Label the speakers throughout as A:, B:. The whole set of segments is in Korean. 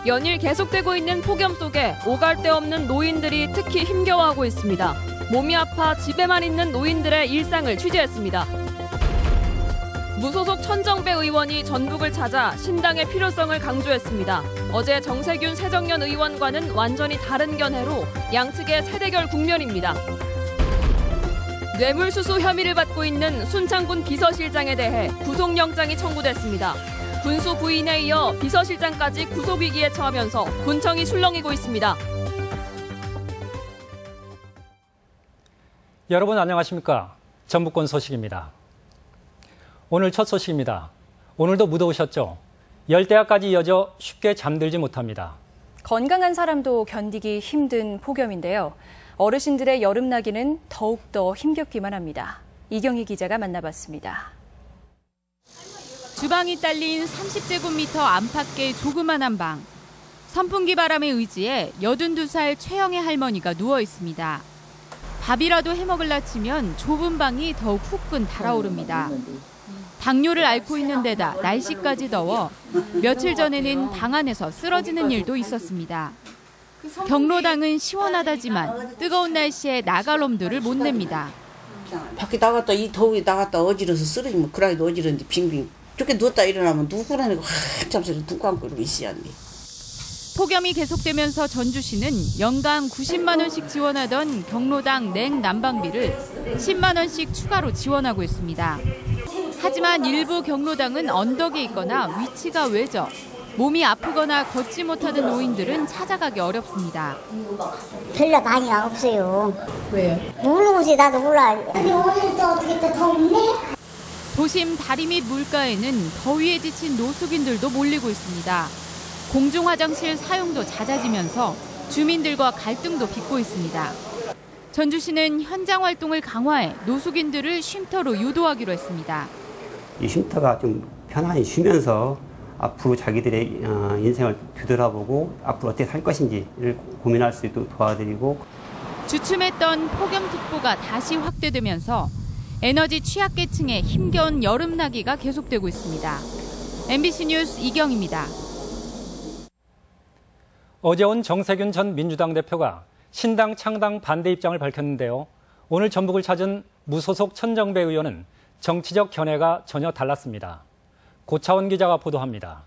A: 연일 계속되고 있는 폭염 속에 오갈 데 없는 노인들이 특히 힘겨워하고 있습니다. 몸이 아파 집에만 있는 노인들의 일상을 취재했습니다. 무소속 천정배 의원이 전북을 찾아 신당의 필요성을 강조했습니다. 어제 정세균 새정연 의원과는 완전히 다른 견해로 양측의 세대결 국면입니다. 뇌물수수 혐의를 받고 있는 순창군 비서실장에 대해 구속영장이 청구됐습니다. 군수 부인에 이어 비서실장까지 구속위기에 처하면서 군청이 술렁이고 있습니다.
B: 여러분 안녕하십니까? 전북권 소식입니다. 오늘 첫 소식입니다. 오늘도 무더우셨죠? 열대야까지 이어져 쉽게 잠들지 못합니다.
C: 건강한 사람도 견디기 힘든 폭염인데요. 어르신들의 여름나기는 더욱더 힘겹기만 합니다. 이경희 기자가 만나봤습니다.
D: 주방이 딸린 30제곱미터 안팎의 조그만한 방. 선풍기 바람에 의지해 82살 최영애 할머니가 누워 있습니다. 밥이라도 해먹을라 치면 좁은 방이 더욱 후끈 달아오릅니다. 당뇨를 앓고 있는 데다 날씨까지 더워 며칠 전에는 방 안에서 쓰러지는 일도 있었습니다. 경로당은 시원하다지만 뜨거운 날씨에 나갈 놈들을 못 냅니다.
E: 밖에 나갔다 이 더위에 나갔다 어지러서 쓰러지면 그라이도 어지러운데 빙빙 저렇게 누웠다 일어나면 누구라는 거 한참 새로 눈 감고 이러고 있어야지.
D: 폭염이 계속되면서 전주시는 연간 90만 원씩 지원하던 경로당 냉 난방비를 10만 원씩 추가로 지원하고 있습니다. 하지만 일부 경로당은 언덕에 있거나 위치가 외져 몸이 아프거나 걷지 못하는 노인들은 찾아가기 어렵습니다.
F: 별로 많이 없어요.
D: 왜요?
F: 모르지 나도 몰라. 근데 오늘 또 어떻게 또 덥네?
D: 도심 다리 밑 물가에는 더위에 지친 노숙인들도 몰리고 있습니다. 공중 화장실 사용도 잦아지면서 주민들과 갈등도 빚고 있습니다. 전주시는 현장 활동을 강화해 노숙인들을 쉼터로 유도하기로 했습니다.
G: 이 쉼터가 좀 편안히 쉬면서 앞으로 자기들의 인생을 되돌아보고 앞으로 어떻게 살 것인지를 고민할 수 있도록 도와드리고.
D: 주춤했던 폭염특보가 다시 확대되면서 에너지 취약계층의 힘겨운 여름나기가 계속되고 있습니다. MBC 뉴스 이경입니다.
B: 어제 온 정세균 전 민주당 대표가 신당 창당 반대 입장을 밝혔는데요. 오늘 전북을 찾은 무소속 천정배 의원은 정치적 견해가 전혀 달랐습니다. 고차원 기자가 보도합니다.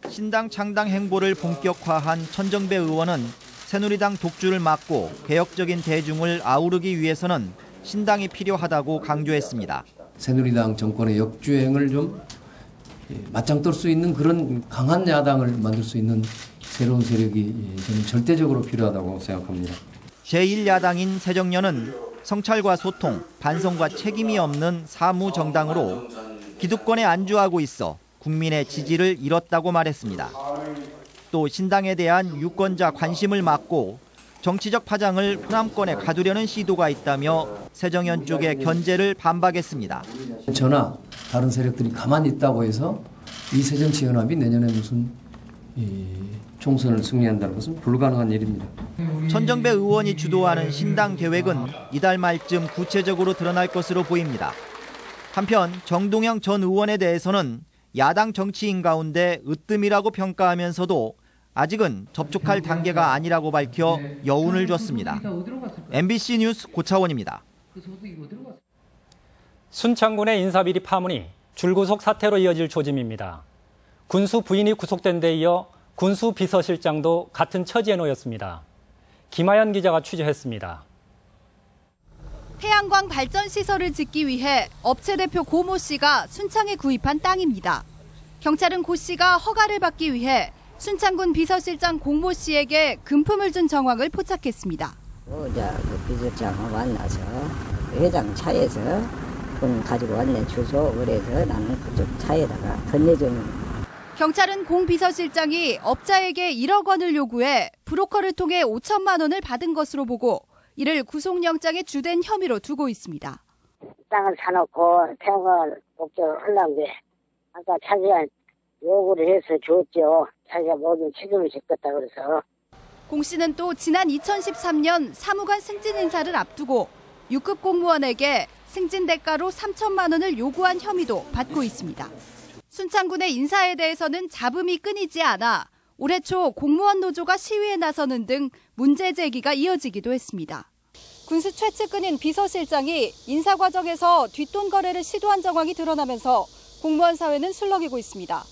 H: 신당 창당 행보를 본격화한 천정배 의원은 새누리당 독주를 막고 개혁적인 대중을 아우르기 위해서는 신당이 필요하다고 강조했습니다.
I: 새누리당 정권의 역주행을 좀 맞짱 떨 수 있는 그런 강한 야당을 만들 수 있는 새로운 세력이 저는 절대적으로 필요하다고 생각합니다.
H: 제1야당인 새정연은 성찰과 소통, 반성과 책임이 없는 사무정당으로 기득권에 안주하고 있어 국민의 지지를 잃었다고 말했습니다. 또 신당에 대한 유권자 관심을 막고 정치적 파장을 호남권에 가두려는 시도가 있다며 새정연 쪽의 견제를 반박했습니다.
I: 저나 다른 세력들이 가만히 있다고 해서 이 새정치연합이 내년에 무슨 총선을 승리한다는 것은 불가능한 일입니다.
H: 천정배 의원이 주도하는 신당 계획은 이달 말쯤 구체적으로 드러날 것으로 보입니다. 한편 정동영 전 의원에 대해서는 야당 정치인 가운데 으뜸이라고 평가하면서도 아직은 접촉할 단계가 아니라고 밝혀 여운을 줬습니다. MBC 뉴스 고차원입니다.
B: 순창군의 인사비리 파문이 줄구속 사태로 이어질 조짐입니다. 군수 부인이 구속된 데 이어 군수 비서실장도 같은 처지에 놓였습니다. 김하연 기자가 취재했습니다.
J: 태양광 발전 시설을 짓기 위해 업체 대표 고 모 씨가 순창에 구입한 땅입니다. 경찰은 고 씨가 허가를 받기 위해 순창군 비서실장 공모 씨에게 금품을 준 정황을 포착했습니다.
F: 어제 비서실장을 만나서 회장 차에서 돈 가지고 왔네 주소 그래서 나는 그쪽 차에다가 건네주는.
J: 경찰은 공 비서실장이 업자에게 1억 원을 요구해 브로커를 통해 5천만 원을 받은 것으로 보고 이를 구속영장에 주된 혐의로 두고 있습니다.
K: 땅을 사놓고 태양광 목적을 하려는데 아까 자기가 요구를 해서 줬죠. 자기가 모든 책임을 졌겠다 그래서.
J: 공 씨는 또 지난 2013년 사무관 승진 인사를 앞두고 6급 공무원에게 승진 대가로 3천만 원을 요구한 혐의도 받고 있습니다. 순창군의 인사에 대해서는 잡음이 끊이지 않아 올해 초 공무원 노조가 시위에 나서는 등 문제 제기가 이어지기도 했습니다. 군수 최측근인 비서실장이 인사 과정에서 뒷돈 거래를 시도한 정황이 드러나면서 공무원 사회는 술렁이고 있습니다.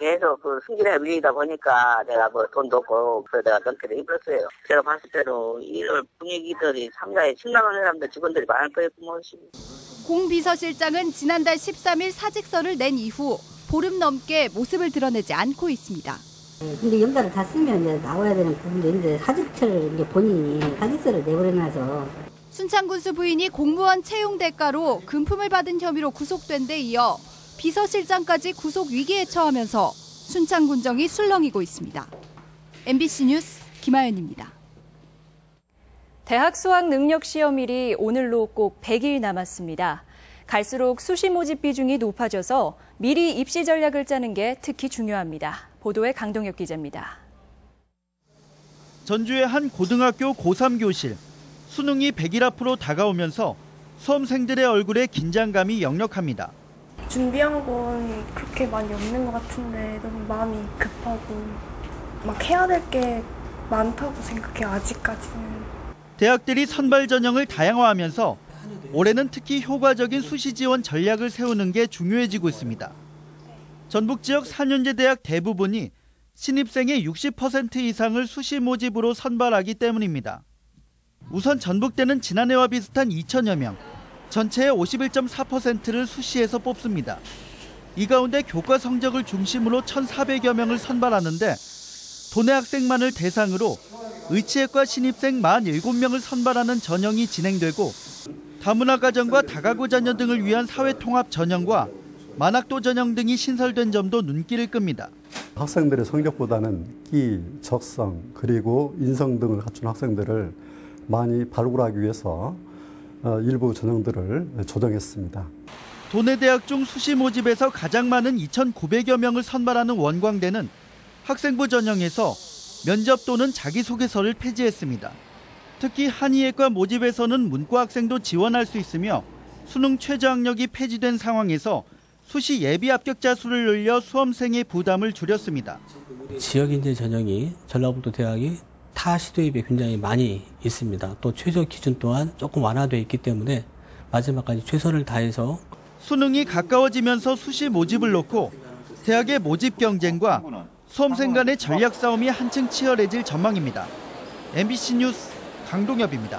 K: 계속 승진에 밀리다 보니까 내가 돈도 없고 그래서 내가 넘기를 힘들었어요. 제가 봤을 때는 이런 분위기들이 상당히 실망하는 사람들 직원들이 많을 거예요.
J: 공 비서실장은 지난달 13일 사직서를 낸 이후 보름 넘게 모습을 드러내지 않고 있습니다.
F: 근데 연가를 다 쓰면 이제 나와야 되는 부분도 있는데 사직서를 이제 본인이 사직서를 내버려놔서.
J: 순창군수 부인이 공무원 채용 대가로 금품을 받은 혐의로 구속된 데 이어 비서실장까지 구속 위기에 처하면서 순창군정이 술렁이고 있습니다. MBC 뉴스 김하연입니다.
C: 대학 수학 능력 시험일이 오늘로 꼭 100일 남았습니다. 갈수록 수시 모집 비중이 높아져서 미리 입시 전략을 짜는 게 특히 중요합니다. 보도에 강동혁 기자입니다.
H: 전주의 한 고등학교 고3 교실. 수능이 100일 앞으로 다가오면서 수험생들의 얼굴에 긴장감이 역력합니다.
L: 준비한 건 그렇게 많이 없는 것 같은데 너무 마음이 급하고 막 해야 될 게 많다고 생각해요, 아직까지는.
H: 대학들이 선발 전형을 다양화하면서 올해는 특히 효과적인 수시 지원 전략을 세우는 게 중요해지고 있습니다. 전북 지역 4년제 대학 대부분이 신입생의 60% 이상을 수시 모집으로 선발하기 때문입니다. 우선 전북대는 지난해와 비슷한 2천여 명, 전체의 51.4%를 수시에서 뽑습니다. 이 가운데 교과 성적을 중심으로 1,400여 명을 선발하는데 도내 학생만을 대상으로 의치학과 신입생 47명을 선발하는 전형이 진행되고 다문화가정과 다가구 자녀 등을 위한 사회통합 전형과 만학도 전형 등이 신설된 점도 눈길을 끕니다.
M: 학생들의 성적보다는 끼, 적성, 그리고 인성 등을 갖춘 학생들을 많이 발굴하기 위해서 일부 전형들을 조정했습니다.
H: 도내 대학 중 수시 모집에서 가장 많은 2,900여 명을 선발하는 원광대는 학생부 전형에서 면접 또는 자기소개서를 폐지했습니다. 특히 한의예과 모집에서는 문과 학생도 지원할 수 있으며 수능 최저학력이 폐지된 상황에서 수시 예비 합격자 수를 늘려 수험생의 부담을 줄였습니다.
N: 지역인재 전형이 전라북도 대학이 타 시도에 비해 굉장히 많이 있습니다. 또 최저 기준 또한 조금 완화되어 있기 때문에 마지막까지 최선을 다해서
H: 수능이 가까워지면서 수시 모집을 놓고 대학의 모집 경쟁과 수험생 간의 전략 싸움이 한층 치열해질 전망입니다. MBC 뉴스 강동엽입니다.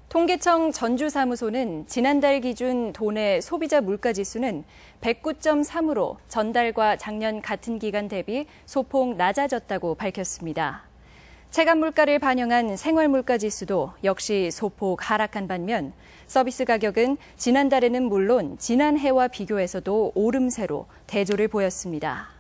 C: 통계청 전주사무소는 지난달 기준 도내 소비자 물가지수는 109.3으로 전달과 작년 같은 기간 대비 소폭 낮아졌다고 밝혔습니다. 체감 물가를 반영한 생활물가지수도 역시 소폭 하락한 반면 서비스 가격은 지난달에는 물론 지난해와 비교해서도 오름세로 대조를 보였습니다.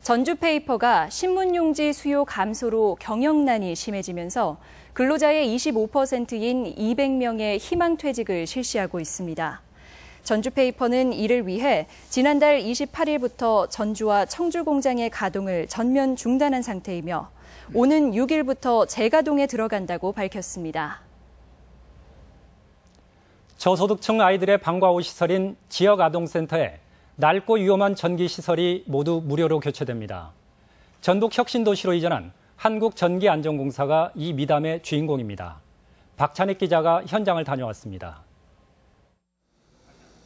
C: 전주페이퍼가 신문용지 수요 감소로 경영난이 심해지면서 근로자의 25%인 200명의 희망퇴직을 실시하고 있습니다. 전주페이퍼는 이를 위해 지난달 28일부터 전주와 청주 공장의 가동을 전면 중단한 상태이며 오는 6일부터 재가동에 들어간다고 밝혔습니다.
B: 저소득층 아이들의 방과 후 시설인 지역아동센터에 낡고 위험한 전기시설이 모두 무료로 교체됩니다. 전북 혁신도시로 이전한 한국전기안전공사가 이 미담의 주인공입니다. 박찬익 기자가 현장을 다녀왔습니다.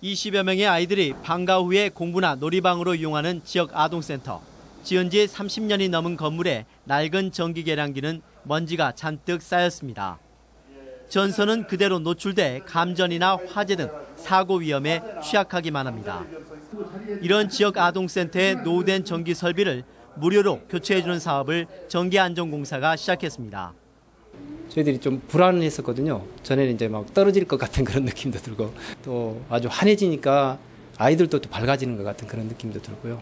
O: 20여 명의 아이들이 방과 후에 공부나 놀이방으로 이용하는 지역 아동센터. 지은 지 30년이 넘은 건물에 낡은 전기 계량기는 먼지가 잔뜩 쌓였습니다. 전선은 그대로 노출돼 감전이나 화재 등 사고 위험에 취약하기만 합니다. 이런 지역 아동센터의 노후된 전기 설비를 무료로 교체해주는 사업을 전기안전공사가 시작했습니다.
P: 저희들이 좀 불안했었거든요. 전에는 이제 막 떨어질 것 같은 그런 느낌도 들고 또 아주 환해지니까 아이들도 또 밝아지는 것 같은 그런 느낌도 들고요.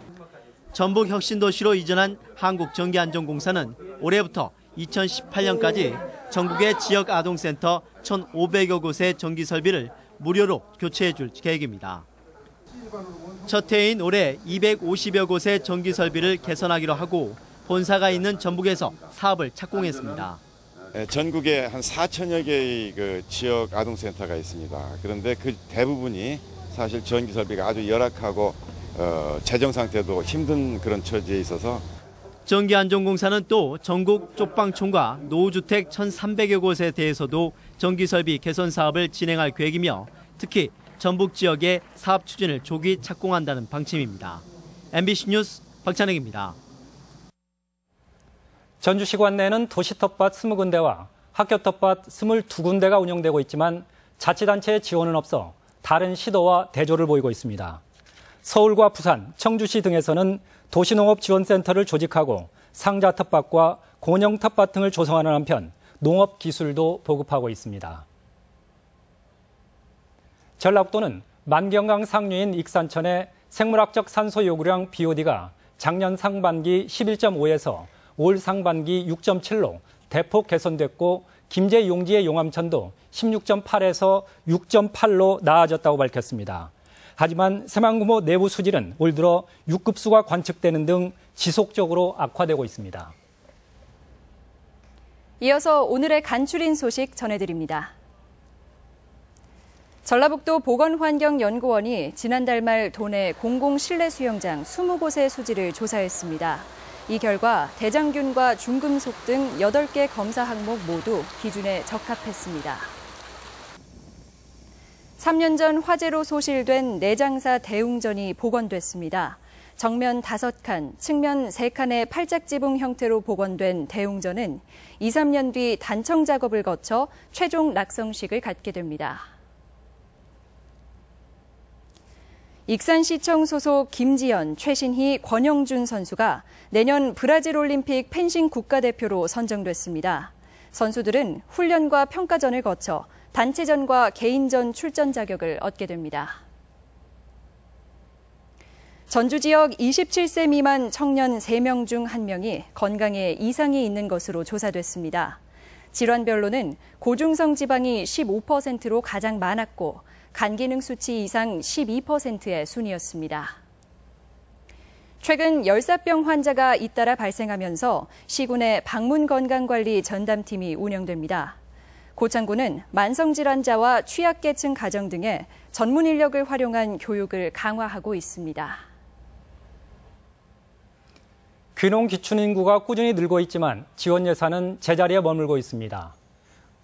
O: 전북 혁신도시로 이전한 한국전기안전공사는 올해부터 2018년까지 전국의 지역 아동센터 1,500여 곳의 전기 설비를 무료로 교체해줄 계획입니다. 첫 해인 올해 250여 곳의 전기 설비를 개선하기로 하고 본사가 있는 전북에서 사업을 착공했습니다.
Q: 전국에 한 4천여 개의 지역 아동센터가 있습니다. 그런데 그 대부분이 사실 전기 설비가 아주 열악하고 재정 상태도 힘든 그런 처지에 있어서
O: 전기안전공사는 또 전국 쪽방촌과 노후주택 1,300여 곳에 대해서도 전기설비 개선 사업을 진행할 계획이며 특히 전북 지역의 사업 추진을 조기 착공한다는 방침입니다. MBC 뉴스 박찬혁입니다.
B: 전주시 관내에는 도시텃밭 20군데와 학교텃밭 22군데가 운영되고 있지만 자치단체의 지원은 없어 다른 시도와 대조를 보이고 있습니다. 서울과 부산, 청주시 등에서는 도시농업지원센터를 조직하고 상자 텃밭과 공영 텃밭 등을 조성하는 한편 농업 기술도 보급하고 있습니다. 전라북도는 만경강 상류인 익산천의 생물학적 산소 요구량 BOD가 작년 상반기 11.5에서 올 상반기 6.7로 대폭 개선됐고 김제 용지의 용암천도 16.8에서 6.8로 나아졌다고 밝혔습니다. 하지만 새만금호 내부 수질은 올 들어 6급수가 관측되는 등 지속적으로 악화되고 있습니다.
C: 이어서 오늘의 간추린 소식 전해드립니다. 전라북도 보건환경연구원이 지난달 말 도내 공공실내 수영장 20곳의 수질을 조사했습니다. 이 결과 대장균과 중금속 등 8개 검사 항목 모두 기준에 적합했습니다. 3년 전 화재로 소실된 내장사 대웅전이 복원됐습니다. 정면 5칸, 측면 3칸의 팔짝지붕 형태로 복원된 대웅전은 2, 3년 뒤 단청 작업을 거쳐 최종 낙성식을 갖게 됩니다. 익산시청 소속 김지연, 최신희, 권영준 선수가 내년 브라질 올림픽 펜싱 국가대표로 선정됐습니다. 선수들은 훈련과 평가전을 거쳐 단체전과 개인전 출전 자격을 얻게 됩니다. 전주 지역 27세 미만 청년 3명 중 1명이 건강에 이상이 있는 것으로 조사됐습니다. 질환별로는 고중성 지방이 15%로 가장 많았고 간 기능 수치 이상 12%의 순이었습니다. 최근 열사병 환자가 잇따라 발생하면서 시군의 방문건강관리 전담팀이 운영됩니다. 고창군은 만성질환자와 취약계층 가정 등의 전문 인력을 활용한 교육을 강화하고 있습니다.
B: 귀농 기춘 인구가 꾸준히 늘고 있지만 지원 예산은 제자리에 머물고 있습니다.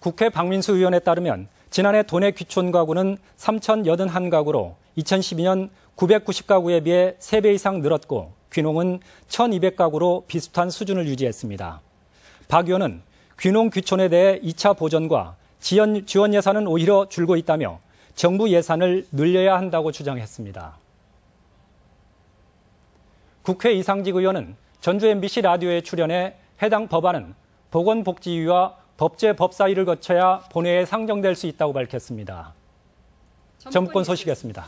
B: 국회 박민수 의원에 따르면 지난해 도내 귀촌 가구는 3,081가구로 2012년 990가구에 비해 3배 이상 늘었고 귀농은 1,200가구로 비슷한 수준을 유지했습니다. 박 의원은 귀농 귀촌에 대해 2차 보전과 지원 예산은 오히려 줄고 있다며 정부 예산을 늘려야 한다고 주장했습니다. 국회 이상직 의원은 전주 MBC 라디오에 출연해 해당 법안은 보건복지위와 법제 법사위를 거쳐야 본회의에 상정될 수 있다고 밝혔습니다. 정권 소식이었습니다.